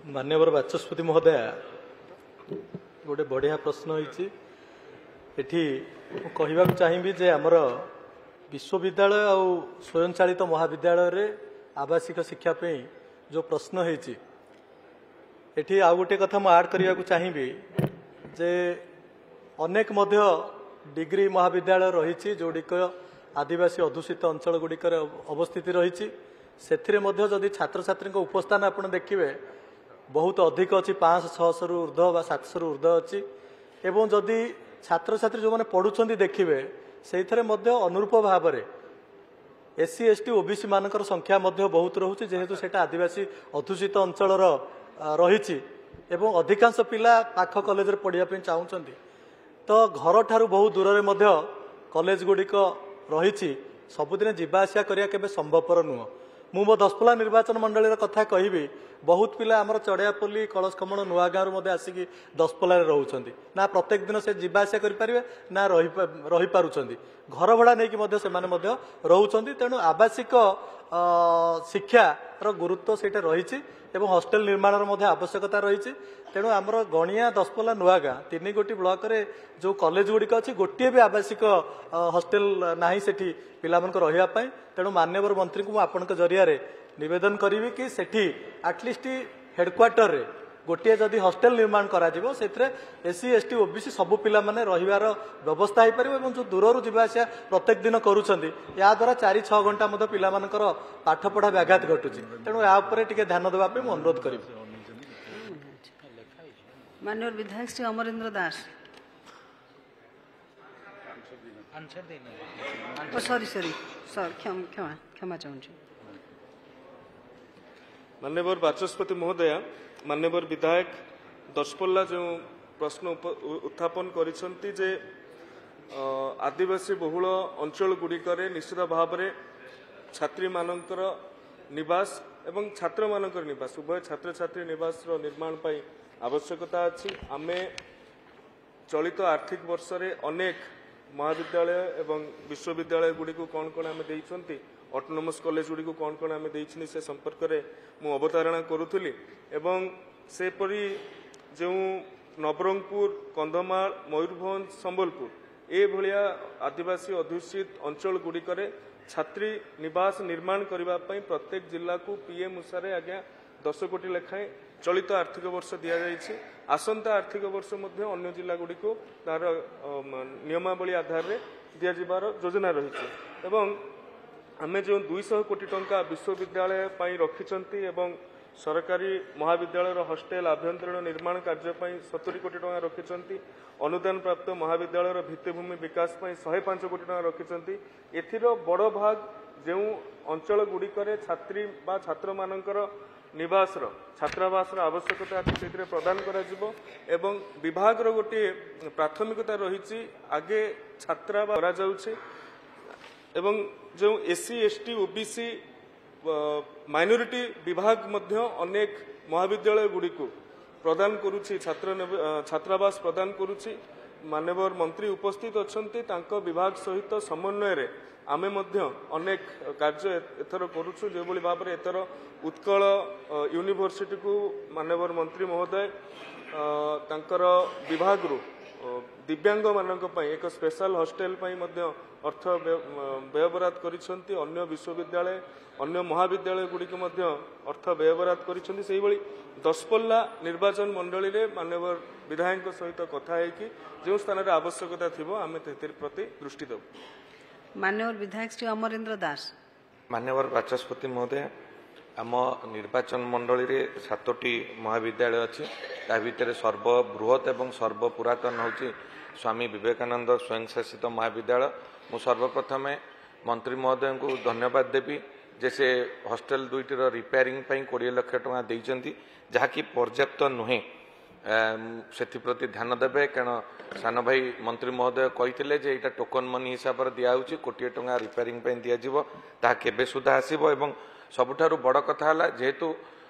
माननीय बाचस्पति महोदय गोटे बढ़िया प्रश्न होती कहवा चाहिए जे आमर विश्वविद्यालय और स्वयं चालित महाविद्यालय रे आवासिक शिक्षा पे जो प्रश्न होती आउ गोटे कथा मुझे आड करने को चाहिए जे अनेक मध्य डिग्री महाविद्यालय रही जोड़िक आदिवासी अधुषित अंचल गुड़िकर अवस्थित रही से छात्र छात्री उपस्थान आप देखिए बहुत अधिक अच्छी 500-600 रु ऊर्ध बा 700 रु ऊर्ध अच्छी एवं जदि छात्र छात्री जो मैंने पढ़ुंट देखिए से अनुरूप भाव में एससी एसटी ओबीसी मानकर संख्या बहुत रोचे जेहेतु से आदिवासी अधुषित अंचल रही अधिकांश पिला पाख कॉलेज रे पढ़ाई चाहते तो घर ठारू बहुत दूर में कॉलेज गुड़िक रही सबुदिन जीवा आसिया करिया केबे संभवपर नुह मु मो दशपल्ला निर्वाचन मंडली कथा कहि बहुत पिला आमर चढ़ियापल्ली कलश कमल नुआ गाँव आसिकी दशपल्ला रोचंती ना प्रत्येक दिन से जीवा आसिया करें ना रही पारुचंती घर भड़ा नहीं से रोचंती तेणु आवासिक शिक्षार गुरुत्व से रही हॉस्टेल निर्माण आवश्यकता रही तेणु आमर गणिया दशपल्ला नुआ गाँ 3 गोटी ब्लॉक रे जो कॉलेज गुड़िक अच्छी गोटे भी आवासिक हॉस्टेल ना से पिलामान रही तेणु माननीय मंत्री को आपण जरिया निवेदन करी कि सेठी एटलिस्ट हेडक्वार्टर रे गोटे जदि हॉस्टेल निर्माण करा एससी एसटी ओबीसी सबू पिला माने रहिवार व्यवस्था हो पार जो दूर जावासिया प्रत्येक दिन करुँच या द्वारा 4-6 घंटा पिला पाठ पढ़ा व्याघात घटुची तेणु या ध्यान देवाई मुझे अनुरोध करी। माननीय विधायक श्री अमरेंद्र दास सॉरी क्षमा चाहूँ। माननीय बाचस्पति महोदय माननीय विधायक दशपल्ला जो प्रश्न उत्थापन करिसेंती जे आदिवासी बहुल अंचल गुड़िकर निश्चित भाव में छात्री मानकर निवास एवं छात्र मानकर निवास उभय छात्र छात्री निवास निर्माण पाई आवश्यकता अच्छी आमे चलित आर्थिक वर्ष रे अनेक महाविद्यालय एवं विश्वविद्यालय गुड़ी को कौन कौन आम देइछंती ऑटोनोमस कॉलेज गुड़ी को कौन कौन आम देइछनी से संपर्क में मु अवतारणा करुथुली एवं सेपरी जो नवरंगपुर कंधमाल मयूरभंज संबलपुर ए भलिया आदिवासी अधुषित अंचल गुड़िकर छात्री निवास निर्माण करने प्रत्येक जिला को पीएम अनुसार आज्ञा 10 कोटी लेखाएं चलित आर्थिक वर्ष दि जाइए आसंता आर्थिक वर्ष अन्य जिला गुड़ी को तार नियमावली आधार में दिजार योजना रही एवं आम जो 200 कोटी टंका विश्वविद्यालय रखिंट एवं सरकारी महाविद्यालय हॉस्टेल आभ्यंतरीण निर्माण कार्य 70 कोटी टंका रखिंट अनुदान प्राप्त महाविद्यालय भित्तिभूमि विकास 105 कोटी टंका रखिंट एथिर बड़ भाग जो अंचल गुड़िकर छात्री बा छात्र मानकर निवास छात्रावास आवश्यकता अच्छी से प्रदान करा एवं विभाग गोटे प्राथमिकता रही आगे छात्रा करा जाउछे एवं जो एससी एसटी ओबीसी माइनॉरिटी विभाग मध्य अनेक महाविद्यालय गुड़ी को प्रदान करुछि छात्रावास प्रदान करुछि माननीय मंत्री उपस्थित अच्छन्ति तांको विभाग सहित समन्वय रे आमे मध्य अनेक कार्य एथर करुछु जो भाव में एथर उत्कल यूनिवर्सिटी को माननीय मंत्री महोदय तांकर विभाग रु दिव्यांग मानक एक स्पेशल हॉस्टेल अर्थ व्ययबराद करिसेंती अन्य विश्वविद्यालय अन्य महाविद्यालय गुड़िक अर्थ व्ययबराद करिसेंती सेही भली दशपल्ला निर्वाचन मंडली रे माननीय विधायक सहित कथा है कि जो स्थान रे आवश्यकता थिबो आमे तेतिर प्रति दृष्टि देबु। माननीय विधायक श्री अमरेंद्र दास माननीय बाचस्पति महोदय आम निर्वाचन मंडली रे 7टी महाविद्यालय अच्छी ता भितर सर्वबृहत एवं सर्वपुरातन होची स्वामी विवेकानंद स्वयंशासित महाविद्यालय मु सर्वप्रथम मंत्री महोदय को धन्यवाद देवी जे से हॉस्टेल 2टी रिपेयरिंग 20 लाख टंका देइचंती जहाँकि पर्याप्त नुहे से प्रति ध्यान देवे कारण सान भाई मंत्री महोदय कही जे यहाँ टोकन मनी हिसाब से दिखाई कोटी टंका रिपेयरिंग दिज्व ता केबे सुधा आसीबो एवं सबुठारु बड़ कथा है जेहेतु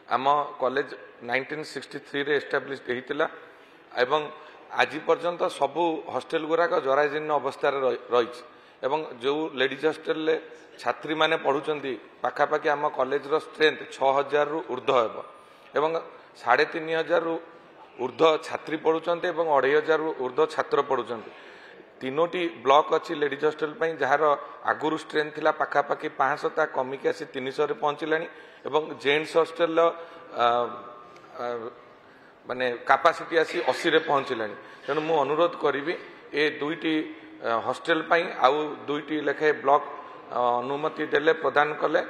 आम कॉलेज 1963 रे एस्टाब्लिश होता एवं आज पर्यंत सबू हॉस्टेल गुराक जराजीर्ण अवस्था रही एवं जो लेडीज हॉस्टेल छात्री माने पढ़ुचंती पाखापाखि आम कॉलेज रो स्ट्रेंथ 6000 रु ऊर्ध्व एवं 3,500 ऊर्ध्व छात्री पढ़ुंट और 2,500 ऊर्ध्व छात्र पढ़ुंट। तीनोटी ब्लॉक अच्छी लेडीज हॉस्टल जार आगुरी स्ट्रेंथ थिला पाखापाखि 500 ता कमिक आसी 300 रे पहुँचलानी और जेंट्स हॉस्टल माने कैपेसिटी आसी 80 रे पहुँचलानी। तेणु मु अनुरोध करी ए दुईटी हॉस्टल आउ दुईटी लेखे ब्लॉक अनुमति देले प्रदान कले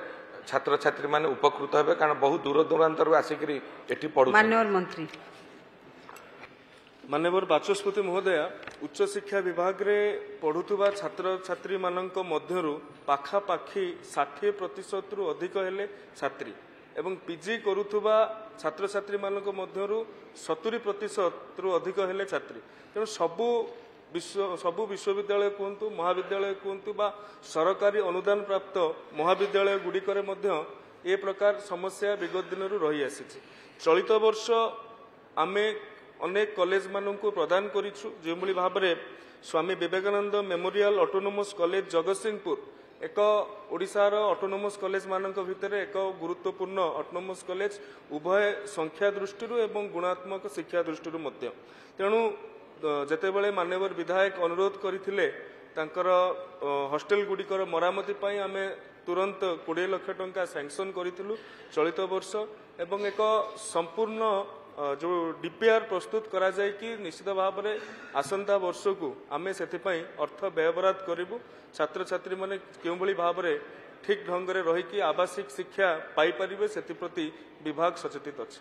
छात्र छात्री माने उपकृत हेबे, कारण बहुत दूर दूरांतर आसिक एठी पढ़ु। माननीय मंत्री माननीय बाचस्पति महोदय, उच्च शिक्षा विभाग रे पढ़ुथुबा छात्र छात्री मानक मध्यरु पाखापाखि 60% रु अधिक हेले छात्री एवं पीजी करुथुबा छात्र छात्री मानक मध्यरु 70% रु अधिक हेले छात्री। तेणु सबु विश्वविद्यालय कहतु महाविद्यालय कहतु बा सरकारी अनुदान प्राप्त महाविद्यालय गुड़िकरे मध्य ए प्रकार समस्या विगत दिन रही आसी। चलित वर्ष आमे अनेक कॉलेज मानक प्रदान करिछु, जो भाव में Swami Vivekananda memorial autonomous college Jagatsinghpur एक ओडिशार ऑटोनोमस कॉलेज मानक भितर एक गुरुत्वपूर्ण ऑटोनोमस कॉलेज उभय संख्या दृष्टि एवं गुणात्मक शिक्षा दृष्टि मध्य। तेणु जेतेबेले माननीय विधायक अनुरोध करथिले तांकर हॉस्टेल गुड़िकर मरामती पाई आमे तुरंत 20 लाख टंका सैंक्शन करिथिलु चलित वर्ष एवं एक संपूर्ण जो डीपीआर प्रस्तुत करा जाय कि निश्चित भाव में आसंता वर्ष को आमे सेथिपाई अर्थ व्ययबराद करिवु। छात्र छात्री माने केउ भली भाव में ठीक ढंग रे रही कि आवासिक शिक्षा पाई परिबे सेति प्रति विभाग सचेतित अछि।